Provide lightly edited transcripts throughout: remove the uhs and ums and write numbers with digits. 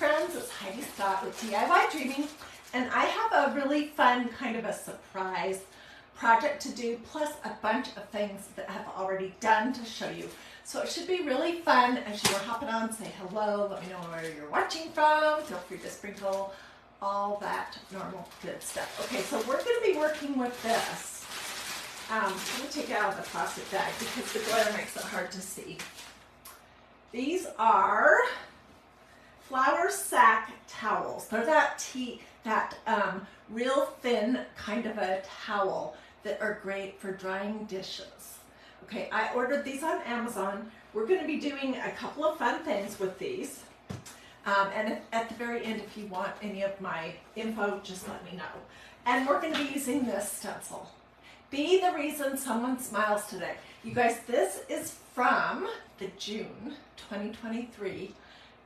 friends, it's Hiedi Scott with DIY and I have a really fun kind of a surprise project to do, plus a bunch of things that I have already done to show you. So it should be really fun. As you are hopping on, say hello, let me know where you're watching from, feel free to sprinkle all that normal good stuff. Okay, so we're going to be working with this. Let me take it out of the plastic bag because the glare makes it hard to see. These are flour sack towels. They're that real thin kind of a towel that are great for drying dishes. Okay, I ordered these on Amazon. We're going to be doing a couple of fun things with these. And at the very end, if you want any of my info, just let me know. And we're going to be using this stencil. Be the reason someone smiles today. You guys, this is from the June 2023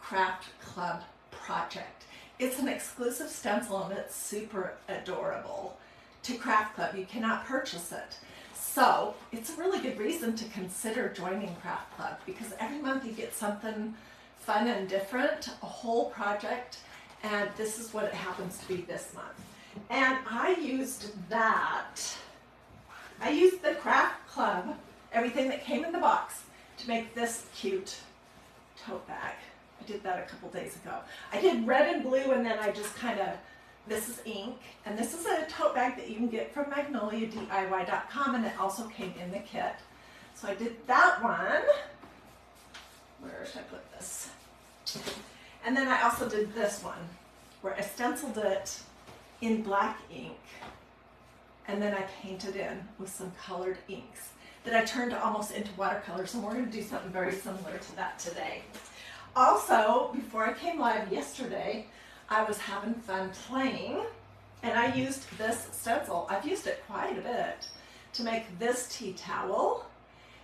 Craft Club project. It's an exclusive stencil and it's super adorable to Craft Club. You cannot purchase it. So it's a really good reason to consider joining Craft Club because every month you get something fun and different, a whole project, and this is what it happens to be this month. And I used the Craft Club, everything that came in the box, to make this cute tote bag. I did that a couple days ago. I did red and blue, and then I just kind of, this is ink, and this is a tote bag that you can get from Magnolia, DIY.com, and it also came in the kit. So I did that one. Where should I put this? And then I also did this one, where I stenciled it in black ink, and then I painted in with some colored inks that I turned almost into watercolors, and we're going to do something very similar to that today. Also, before I came live yesterday, I was having fun playing, and I used this stencil. I've used it quite a bit to make this tea towel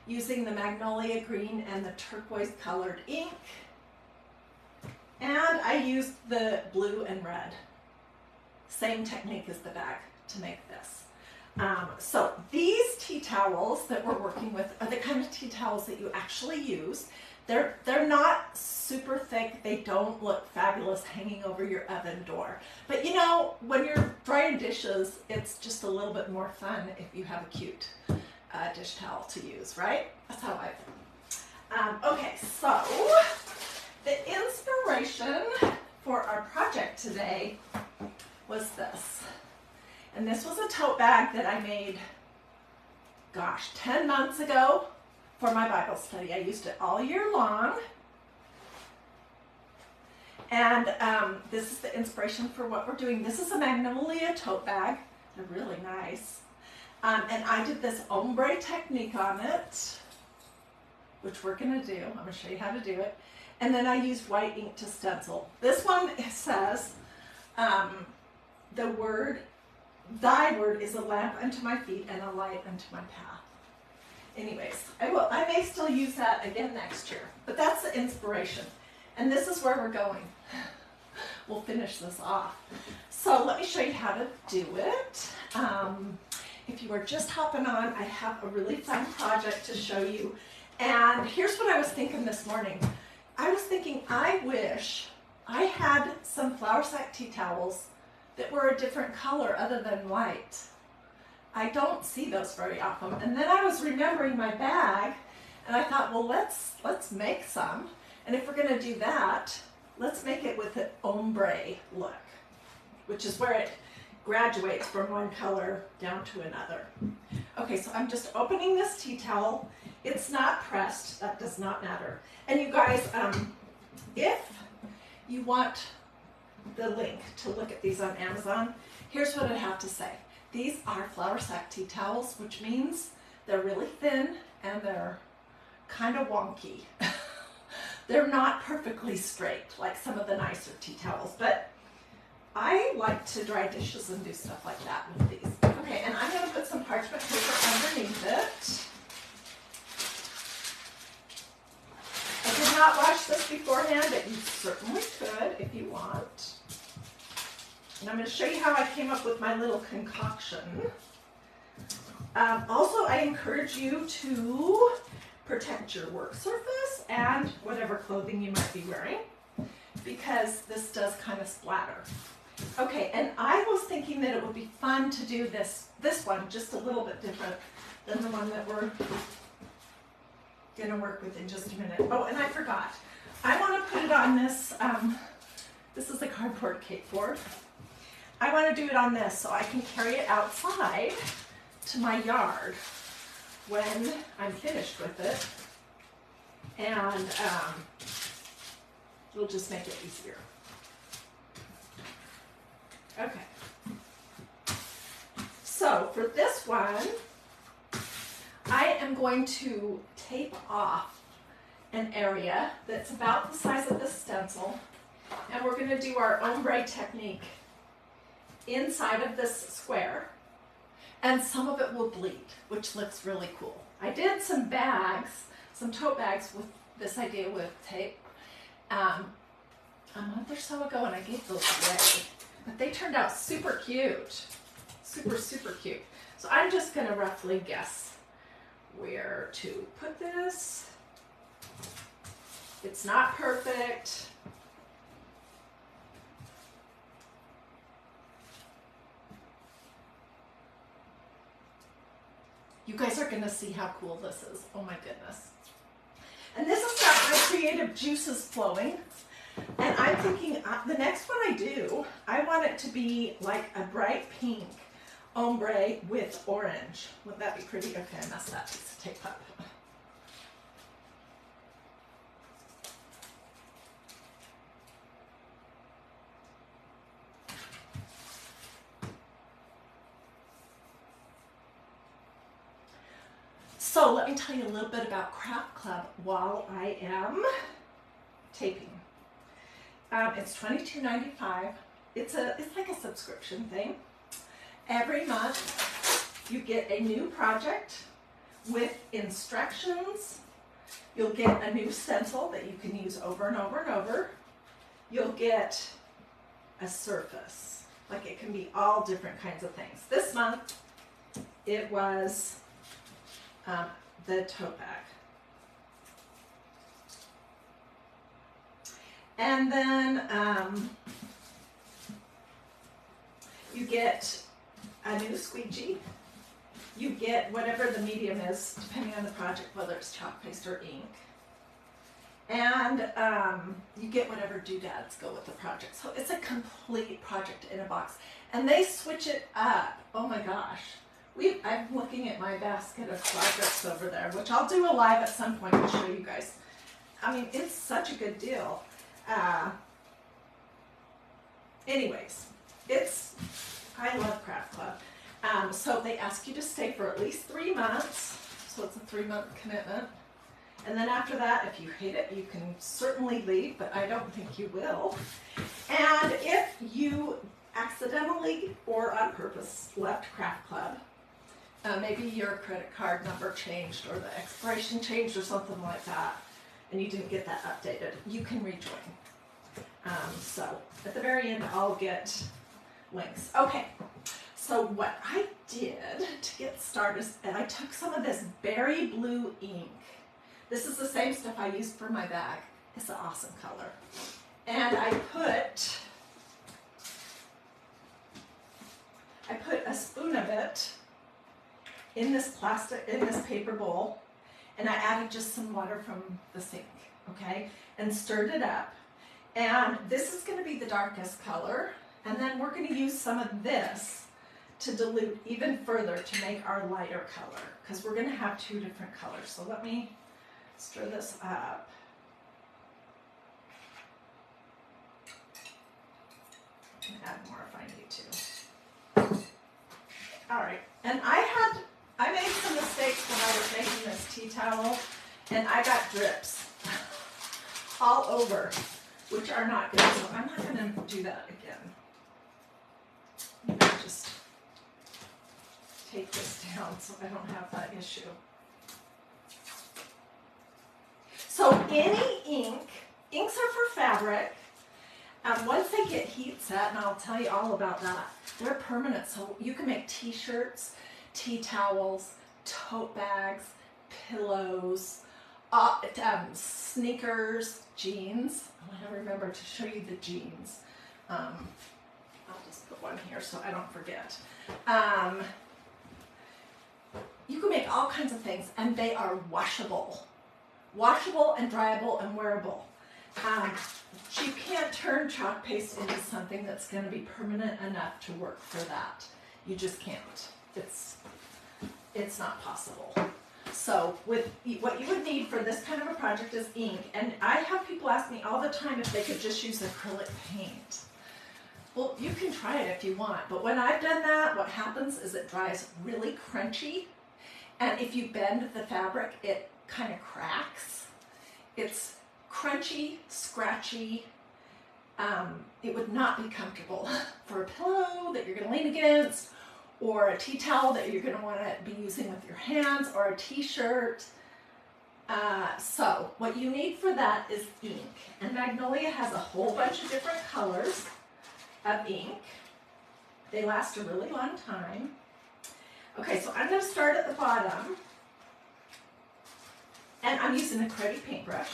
using the Magnolia green and the turquoise colored ink, and I used the blue and red. Same technique as the bag to make this. So these tea towels that we're working with are the kind of tea towels that you actually use. They're not super thick. They don't look fabulous hanging over your oven door. But you know, when you're drying dishes, it's just a little bit more fun if you have a cute dish towel to use, right? That's how I feel. Okay, so the inspiration for our project today was this. And this was a tote bag that I made, gosh, 10 months ago for my Bible study. I used it all year long. And this is the inspiration for what we're doing. This is a Magnolia tote bag. They're really nice. And I did this ombre technique on it, which we're going to do. I'm going to show you how to do it. And then I used white ink to stencil. This one says, thy word is a lamp unto my feet and a light unto my path. Anyways, I may still use that again next year, but that's the inspiration. And this is where we're going. We'll finish this off. So let me show you how to do it. If you are just hopping on, I have a really fun project to show you. And here's what I was thinking this morning. I was thinking, I wish I had some flour sack tea towels that were a different color other than white. I don't see those very often. And then I was remembering my bag, and I thought, well, let's make some. And if we're going to do that, let's make it with an ombre look, which is where it graduates from one color down to another. Okay, so I'm just opening this tea towel. It's not pressed. That does not matter. And you guys, if you want the link to look at these on Amazon, here's what I have to say. These are flour sack tea towels, which means they're really thin and they're kind of wonky. They're not perfectly straight like some of the nicer tea towels, but I like to dry dishes and do stuff like that with these. Okay, and I'm going to put some parchment paper underneath it. I did not wash this beforehand, but you certainly could if you want. And I'm going to show you how I came up with my little concoction. Also, I encourage you to protect your work surface and whatever clothing you might be wearing. because this does kind of splatter. Okay, and I was thinking that it would be fun to do this one just a little bit different than the one that we're gonna work with in just a minute. Oh, and I forgot. I want to put it on this, this is a cardboard cake board. I want to do it on this so I can carry it outside to my yard when I'm finished with it. And it'll just make it easier. Okay. So for this one, I am going to tape off an area that's about the size of this stencil, and we're going to do our ombre technique inside of this square, and some of it will bleed, which looks really cool. I did some bags, some tote bags with this idea with tape a month or so ago, and I gave those away, but they turned out super cute, super cute. So I'm just going to roughly guess where to put this. It's not perfect. You guys are going to see how cool this is. Oh my goodness. And this has got my creative juices flowing. And I'm thinking the next one I do, I want it to be like a bright pink ombre with orange. Wouldn't that be pretty? Okay, I messed that piece of tape up. So let me tell you a little bit about Craft Club while I am taping. It's $22.95. It's like a subscription thing. Every month you get a new project with instructions. You'll get a new stencil that you can use over and over and over. You'll get a surface. Like it can be all different kinds of things. This month it was the tote bag. And then you get a new squeegee. You get whatever the medium is, depending on the project, whether it's chalk paste or ink. And you get whatever doodads go with the project. So it's a complete project in a box. And they switch it up. Oh my gosh. I'm looking at my basket of projects over there, which I'll do a live at some point to show you guys. I mean, it's such a good deal. Anyways, I love Craft Club. So they ask you to stay for at least 3 months. So it's a 3-month commitment. And then after that, if you hate it, you can certainly leave, but I don't think you will. And if you accidentally or on purpose left Craft Club, maybe your credit card number changed or the expiration changed or something like that, and you didn't get that updated, you can rejoin. So at the very end, I'll get links. Okay, so what I did to get started is I took some of this berry blue ink. This is the same stuff I used for my bag. It's an awesome color. And I put a spoon of it in this paper bowl, and I added just some water from the sink, okay, and stirred it up. And this is going to be the darkest color, and then we're going to use some of this to dilute even further to make our lighter color, because we're going to have 2 different colors. So let me stir this up. And add more if I need to. All right, and I made some mistakes when I was making this tea towel, and I got drips all over, which are not good, so I'm not going to do that again. Maybe I'll just take this down so I don't have that issue. So any inks are for fabric. Once they get heat set, and I'll tell you all about that, they're permanent, so you can make t-shirts, tea towels, tote bags, pillows, sneakers, jeans. I want to remember to show you the jeans. I'll just put one here so I don't forget. You can make all kinds of things, and they are washable. Washable and dryable and wearable. You can't turn chalk paste into something that's going to be permanent enough to work for that. You just can't. It's not possible. So what you would need for this kind of a project is ink. And I have people ask me all the time if they could just use acrylic paint. Well, you can try it if you want. But when I've done that, what happens is it dries really crunchy. And if you bend the fabric, it kind of cracks. It's crunchy, scratchy. It would not be comfortable for a pillow that you're going to lean against, or a tea towel that you're going to want to be using with your hands, or a t-shirt. So what you need for that is ink. And Magnolia has a whole bunch of different colors of ink. They last a really long time. Okay, so I'm going to start at the bottom. And I'm using a cruddy paintbrush.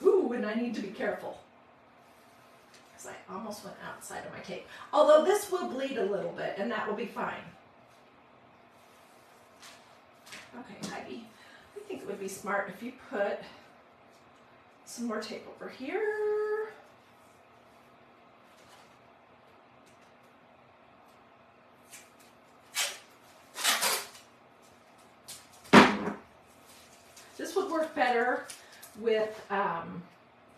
Ooh, and I need to be careful, because I almost went outside of my tape. Although this will bleed a little bit, and that will be fine. Okay, Heidi, I think it would be smart if you put some more tape over here. This would work better with,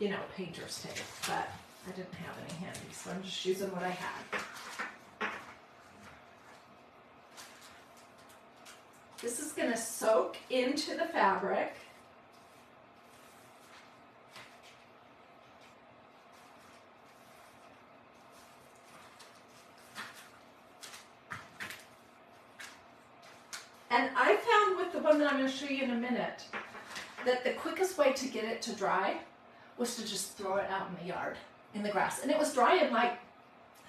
you know, painter's tape, but I didn't have any handy, so I'm just using what I had. This is going to soak into the fabric. And I found with the one that I'm going to show you in a minute, that the quickest way to get it to dry was to just throw it out in the yard, in the grass. And it was dry in like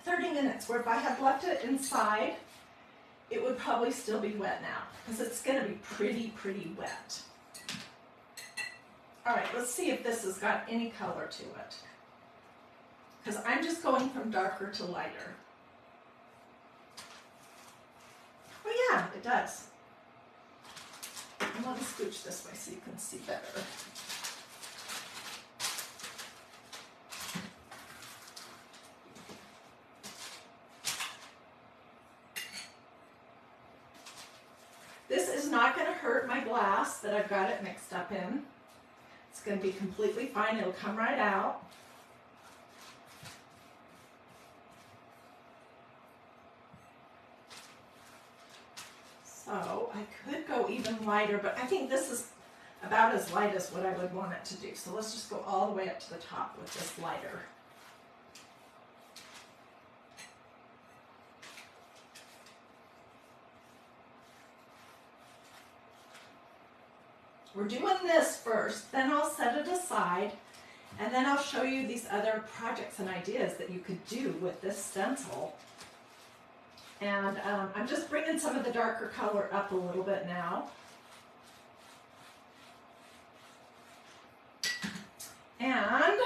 30 minutes, where if I had left it inside, it would probably still be wet now, because it's going to be pretty wet. All right, let's see if this has got any color to it, because I'm just going from darker to lighter. Oh yeah, it does. I want to scooch this way so you can see better. This is not going to hurt my glass that I've got it mixed up in. It's going to be completely fine. It'll come right out. So I could go even lighter, but I think this is about as light as what I would want it to do. So let's just go all the way up to the top with this lighter. We're doing this first, then I'll set it aside, and then I'll show you these other projects and ideas that you could do with this stencil. And I'm just bringing some of the darker color up a little bit now. And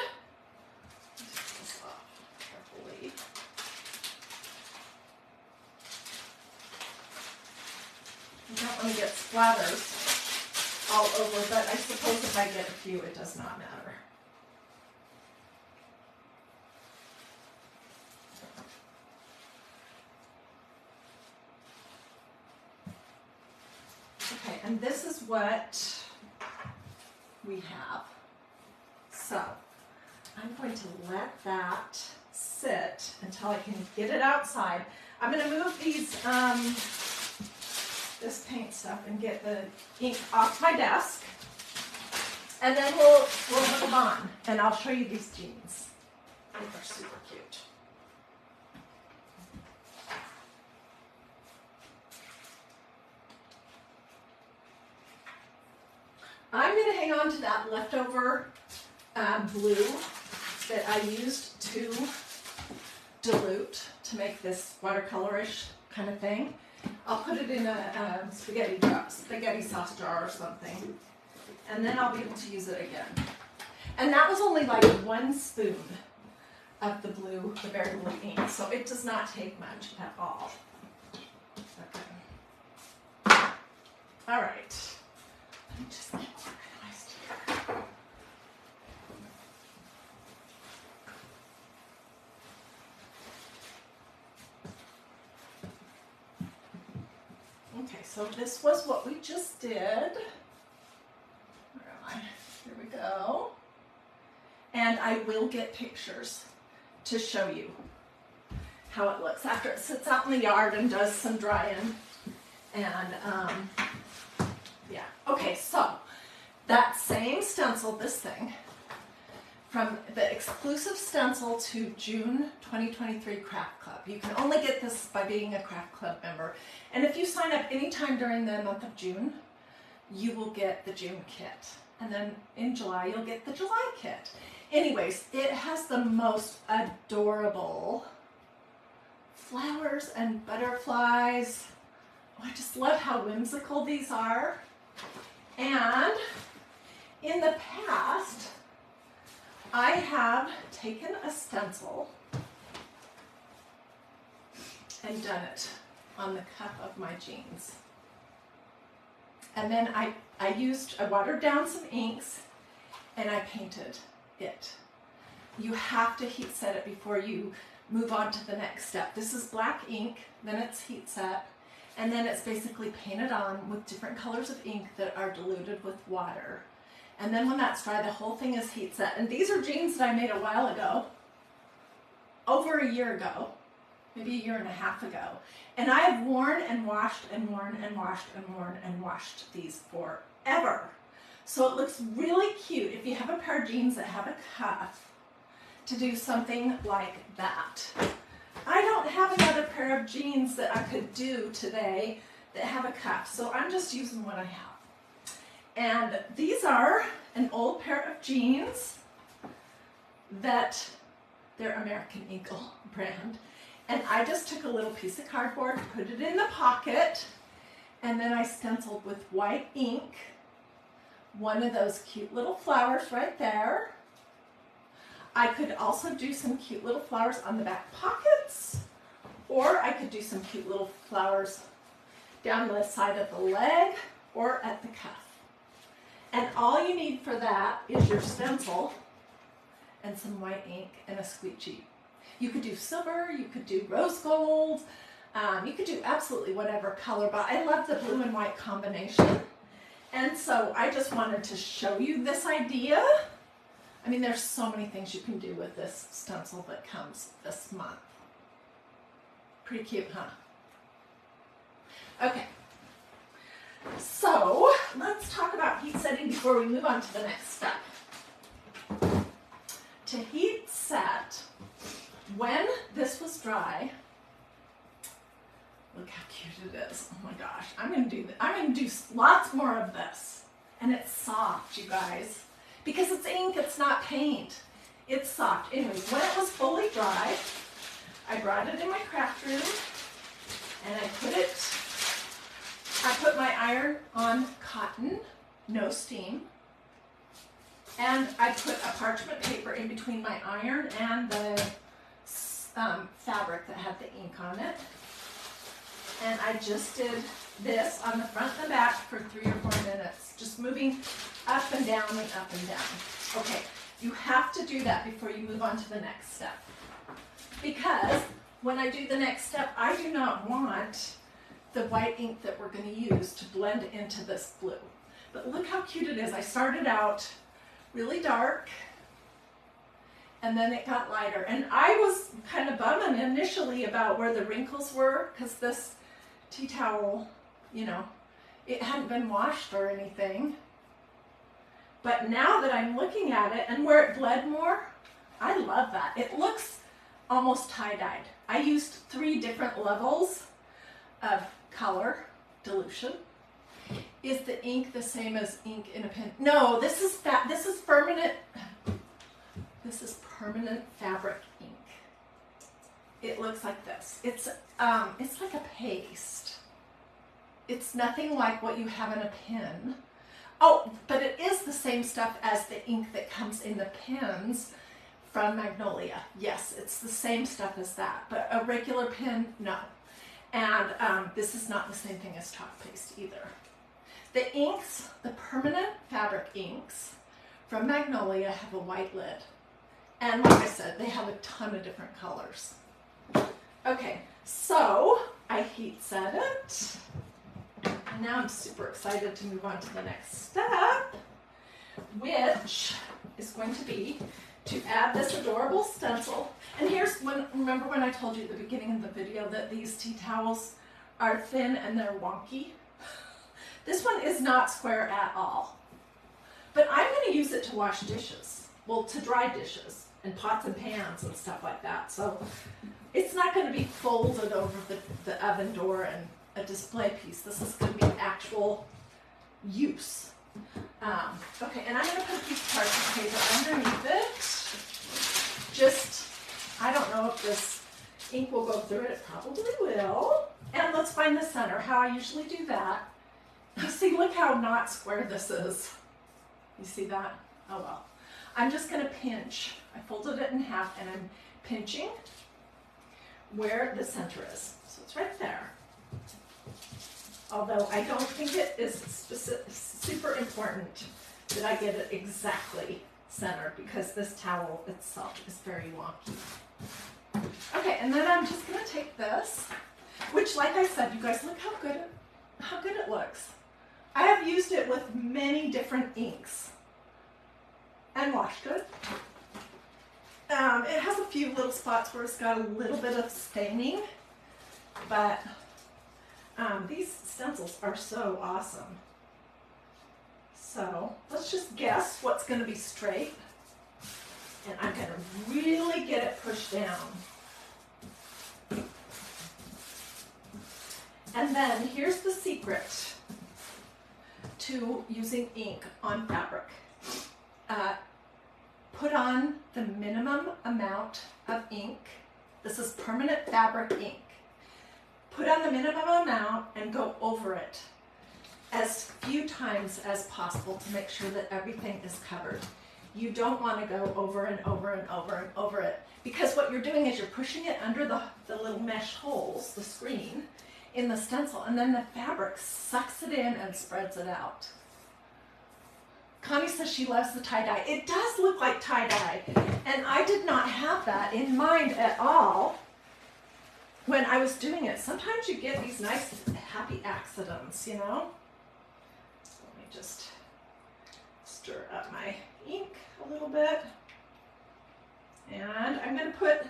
take this off carefully. You don't want to get splatters all over, but I suppose if I get a few, it does not matter. Okay, and this is what we have. So I'm going to let that sit until I can get it outside. I'm going to move these, this paint stuff and get the ink off my desk, and then we'll move on, and I'll show you these jeans. They are super cute. I'm going to hang on to that leftover blue that I used to dilute to make this watercolorish kind of thing. I'll put it in a spaghetti sauce jar or something. And then I'll be able to use it again. And that was only like 1 spoon of the berry blue ink, so it does not take much at all. Okay. All right. Let me just get organized here. Okay, so this was what we just did. Where am I? Here we go. And I will get pictures to show you how it looks after it sits out in the yard and does some drying. And yeah, okay, so that same stencil, this thing, from the exclusive stencil to June 2023 Craft Club. You can only get this by being a Craft Club member. And if you sign up anytime during the month of June, you will get the June kit. And then in July, you'll get the July kit. Anyways, it has the most adorable flowers and butterflies. Oh, I just love how whimsical these are. And in the past, I have taken a stencil and done it on the cuff of my jeans. And then I watered down some inks and I painted it. You have to heat set it before you move on to the next step. This is black ink, then it's heat set, and then it's basically painted on with different colors of ink that are diluted with water. And then when that's dry, the whole thing is heat set. And these are jeans that I made a while ago, over a year ago, maybe a year and a half ago. And I have worn and washed and worn and washed and worn and washed these forever. So it looks really cute if you have a pair of jeans that have a cuff to do something like that. I don't have another pair of jeans that I could do today that have a cuff, so I'm just using what I have. And these are an old pair of jeans that they're American Eagle brand. And I just took a little piece of cardboard, put it in the pocket, and then I stenciled with white ink one of those cute little flowers right there. I could also do some cute little flowers on the back pockets, or I could do some cute little flowers down the side of the leg or at the cuff. And all you need for that is your stencil and some white ink and a squeegee. You could do silver, you could do rose gold, you could do absolutely whatever color, but I love the blue and white combination. And so I just wanted to show you this idea. I mean, there's so many things you can do with this stencil that comes this month. Pretty cute, huh? Okay. So let's talk about heat setting before we move on to the next step. To heat set, when this was dry, look how cute it is. Oh my gosh, I'm gonna do lots more of this. And it's soft, you guys. Because it's ink, it's not paint. It's soft. Anyways, when it was fully dry, I brought it in my craft room and I put my iron on cotton, no steam. And I put a parchment paper in between my iron and the fabric that had the ink on it. And I just did this on the front and the back for 3 or 4 minutes, just moving up and down and up and down. Okay, you have to do that before you move on to the next step. Because when I do the next step, I do not want the white ink that we're going to use to blend into this blue. But look how cute it is. I started out really dark, and then it got lighter. And I was kind of bumming initially about where the wrinkles were, because this tea towel, you know, it hadn't been washed or anything. But now that I'm looking at it and where it bled more, I love that. It looks almost tie-dyed. I used 3 different levels of color dilution. Is the ink the same as ink in a pen? No, this is permanent. This is permanent fabric ink. It looks like this. It's like a paste. It's nothing like what you have in a pen. Oh, but it is the same stuff as the ink that comes in the pens from Magnolia. Yes, it's the same stuff as that, but a regular pen, no. And this is not the same thing as chalk paste either. The inks, the permanent fabric inks from Magnolia have a white lid. And like I said, they have a ton of different colors. Okay, so I heat set it. And now I'm super excited to move on to the next step, which is going to be to add this adorable stencil. And here's when, remember when I told you at the beginning of the video that these tea towels are thin and they're wonky? This one is not square at all. But I'm going to use it to wash dishes. Well, to dry dishes and pots and pans and stuff like that. So it's not going to be folded over the oven door and a display piece. This is going to be actual use. Okay, and I'm going to put a piece of parchment paper underneath it. Just, I don't know if this ink will go through it. It probably will. And let's find the center, how I usually do that. See, look how not square this is. You see that? Oh well. I'm just going to pinch. I folded it in half and I'm pinching where the center is. So it's right there. Although I don't think it is super important that I get it exactly centered because this towel itself is very wonky. Okay, and then I'm just going to take this, which like I said, you guys, look how good it looks. I have used it with many different inks and washed it. It has a few little spots where it's got a little bit of staining, but these stencils are so awesome. So let's just guess what's going to be straight, and I'm going to really get it pushed down. And then here's the secret to using ink on fabric. Put on the minimum amount of ink. This is permanent fabric ink. Put on the minimum amount and go over it as few times as possible to make sure that everything is covered. You don't want to go over and over and over and over it, because what you're doing is you're pushing it under the little mesh holes, the screen, in the stencil, and then the fabric sucks it in and spreads it out. Connie says she loves the tie-dye. It does look like tie-dye, and I did not have that in mind at all when I was doing it. Sometimes you get these nice happy accidents, you know? So let me just stir up my ink a little bit. And I'm going to put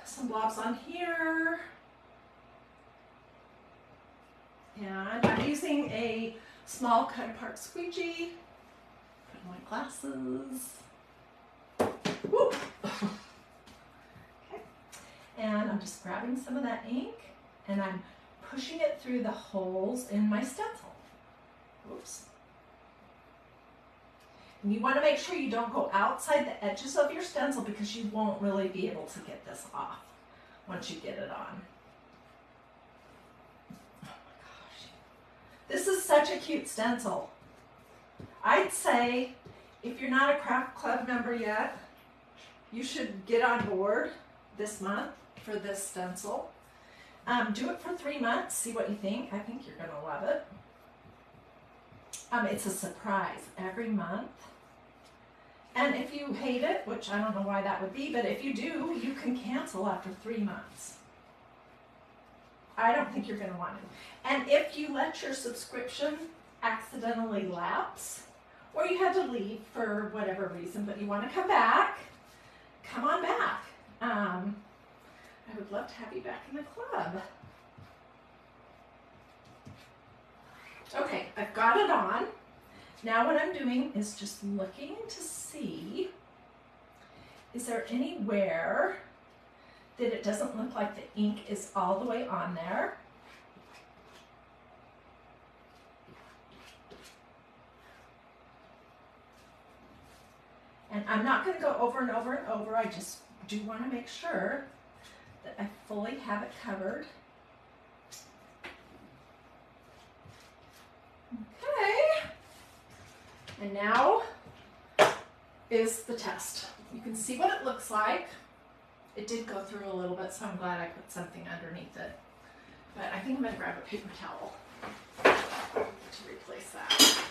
some blobs on here. And I'm using a small cut apart squeegee. Put on my glasses. Woo. Okay. And I'm just grabbing some of that ink and I'm pushing it through the holes in my stencil. Oops. And you want to make sure you don't go outside the edges of your stencil because you won't really be able to get this off once you get it on. This is such a cute stencil. I'd say if you're not a craft club member yet, you should get on board this month for this stencil. Do it for 3 months, see what you think. I think you're going to love it. It's a surprise every month. And if you hate it, which I don't know why that would be, but if you do, you can cancel after 3 months. I don't think you're going to want it. And if you let your subscription accidentally lapse, or you had to leave for whatever reason, but you want to come back, come on back. I would love to have you back in the club. Okay, I've got it on. Now what I'm doing is just looking to see, is there anywhere that it doesn't look like the ink is all the way on there. And I'm not going to go over and over and over. I just do want to make sure that I fully have it covered. Okay. And now is the test. You can see what it looks like. It did go through a little bit, so I'm glad I put something underneath it. But I think I'm going to grab a paper towel to replace that.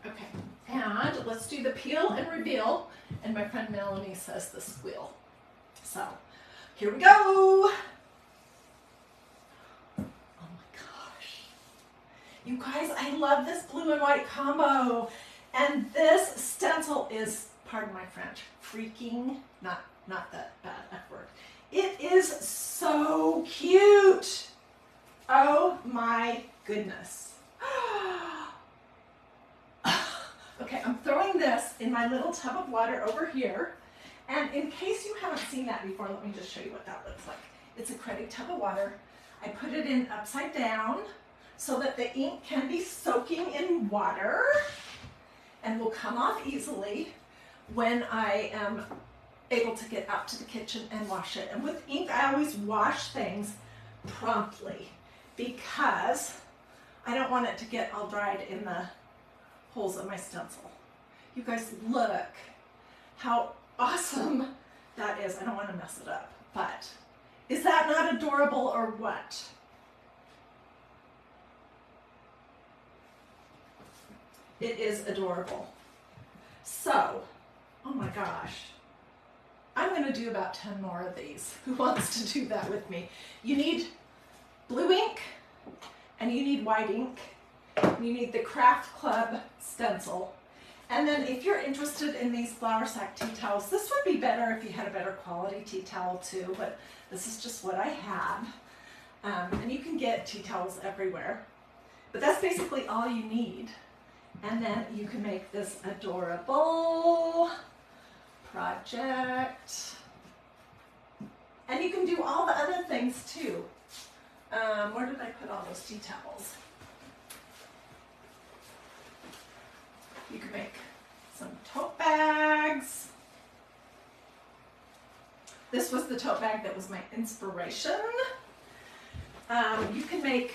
Okay, and let's do the peel and reveal. And my friend Melanie says the squeal. So, here we go. You guys, I love this blue and white combo. And this stencil is, pardon my French, freaking, not that bad F word. It is so cute. Oh my goodness. Okay, I'm throwing this in my little tub of water over here. And in case you haven't seen that before, let me just show you what that looks like. It's a cruddy tub of water. I put it in upside down so that the ink can be soaking in water and will come off easily when I am able to get out to the kitchen and wash it. And with ink, I always wash things promptly because I don't want it to get all dried in the holes of my stencil. You guys, look how awesome that is. I don't want to mess it up, but is that not adorable or what? It is adorable. So, oh my gosh, I'm going to do about 10 more of these. Who wants to do that with me? You need blue ink and you need white ink. You need the Craft Club stencil. And then if you're interested in these flour sack tea towels, this would be better if you had a better quality tea towel too, but this is just what I have. And you can get tea towels everywhere. But that's basically all you need. And then you can make this adorable project. And you can do all the other things too. Where did I put all those tea towels? You can make some tote bags. This was the tote bag that was my inspiration. You can make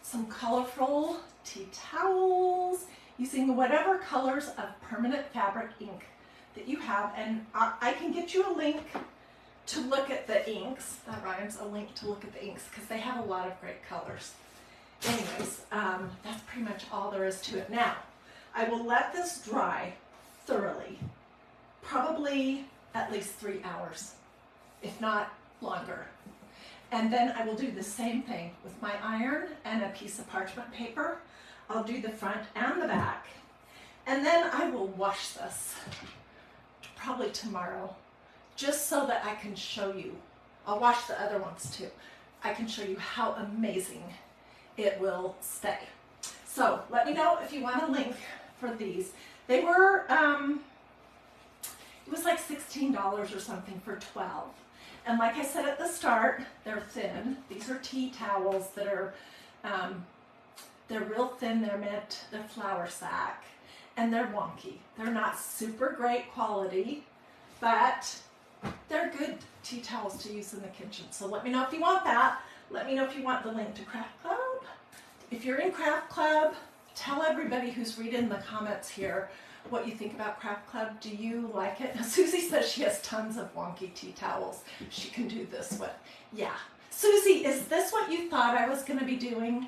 some colorful tea towels using whatever colors of permanent fabric ink that you have. And I can get you a link to look at the inks. That rhymes, a link to look at the inks, because they have a lot of great colors. Anyways, that's pretty much all there is to it. Now, I will let this dry thoroughly, probably at least 3 hours, if not longer. And then I will do the same thing with my iron and a piece of parchment paper. I'll do the front and the back. And then I will wash this, probably tomorrow, just so that I can show you. I'll wash the other ones too. I can show you how amazing it will stay. So let me know if you want a link for these. They were, it was like $16 or something for 12. And like I said at the start, they're thin. These are tea towels that are, they're real thin. They're flour sack, and they're wonky. They're not super great quality, but they're good tea towels to use in the kitchen. So let me know if you want that. Let me know if you want the link to Craft Club. If you're in Craft Club, tell everybody who's reading the comments here what you think about Craft Club. Do you like it? Now, Susie says she has tons of wonky tea towels she can do this with. Yeah. Susie, is this what you thought I was going to be doing?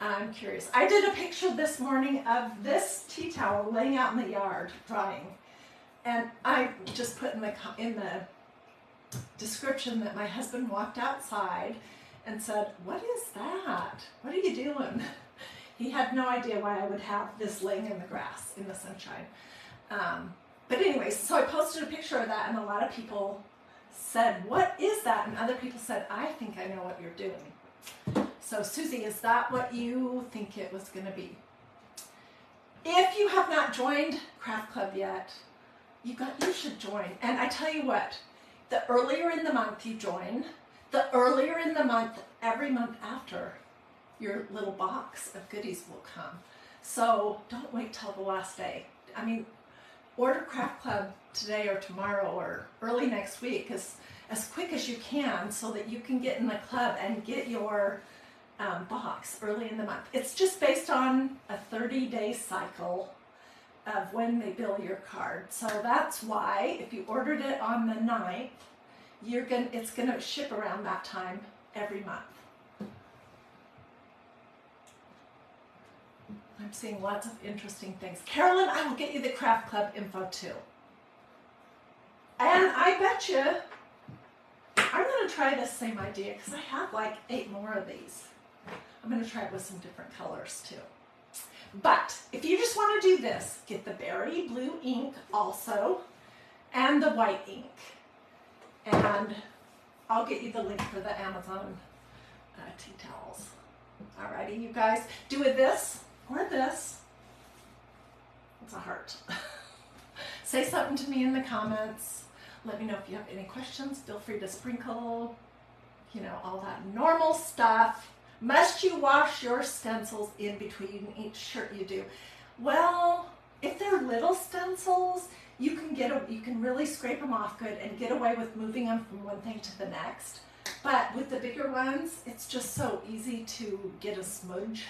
I'm curious. I did a picture this morning of this tea towel laying out in the yard drying. And I just put in the description that my husband walked outside and said, "What is that? What are you doing?" He had no idea why I would have this laying in the grass in the sunshine. But anyways, so I posted a picture of that, and a lot of people said, "What is that?" And other people said, "I think I know what you're doing." So Susie, is that what you think it was going to be? If you have not joined Craft Club yet, you should join. And I tell you what, the earlier in the month you join, the earlier in the month, every month after, your little box of goodies will come. So don't wait till the last day. I mean, order Craft Club today or tomorrow or early next week as quick as you can so that you can get in the club and get your box early in the month. It's just based on a 30-day cycle of when they bill your card. So that's why if you ordered it on the 9th, it's gonna ship around that time every month. I'm seeing lots of interesting things. Carolyn, I will get you the Craft Club info too. And I bet you I'm gonna try this same idea because I have like 8 more of these. I'm gonna try it with some different colors too. But if you just want to do this, get the berry blue ink also and the white ink. And I'll get you the link for the Amazon tea towels. Alrighty, you guys, do it this or this. It's a heart. Say something to me in the comments. Let me know if you have any questions. Feel free to sprinkle, you know, all that normal stuff. Must you wash your stencils in between each shirt you do? Well, if they're little stencils, you can really scrape them off good and get away with moving them from one thing to the next. But with the bigger ones, it's just so easy to get a smudge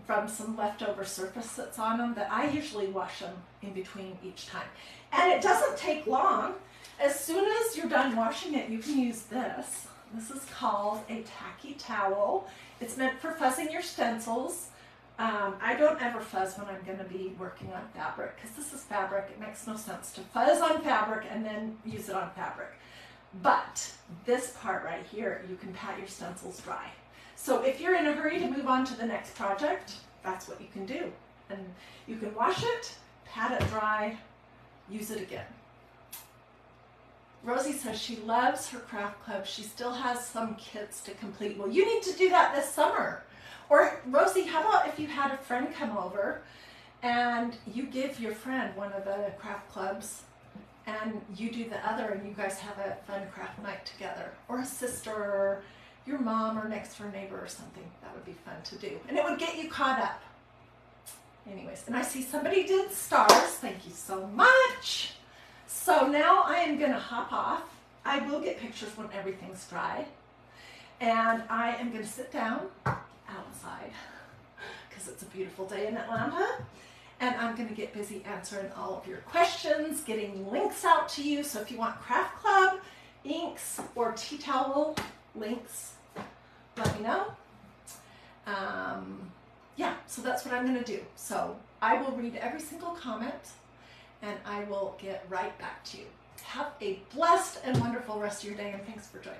from some leftover surface that's on them that I usually wash them in between each time. And it doesn't take long. As soon as you're done washing it, you can use this. This is called a tacky towel. It's meant for fuzzing your stencils. I don't ever fuzz when I'm going to be working on fabric because this is fabric. It makes no sense to fuzz on fabric and then use it on fabric. But this part right here, you can pat your stencils dry. So if you're in a hurry to move on to the next project, that's what you can do. And you can wash it, pat it dry, use it again. Rosie says she loves her craft club. She still has some kits to complete. Well, you need to do that this summer. Or Rosie, how about if you had a friend come over and you give your friend one of the craft clubs and you do the other and you guys have a fun craft night together. Or a sister or your mom or next door neighbor or something. That would be fun to do. And it would get you caught up. Anyways, and I see somebody did stars. Thank you so much. So now I am going to hop off. I will get pictures when everything's dry. And I am going to sit down outside because it's a beautiful day in Atlanta. And I'm going to get busy answering all of your questions, getting links out to you. So if you want Craft Club, inks, or tea towel links, let me know. Yeah, so that's what I'm going to do. So I will read every single comment and I will get right back to you. Have a blessed and wonderful rest of your day, and thanks for joining.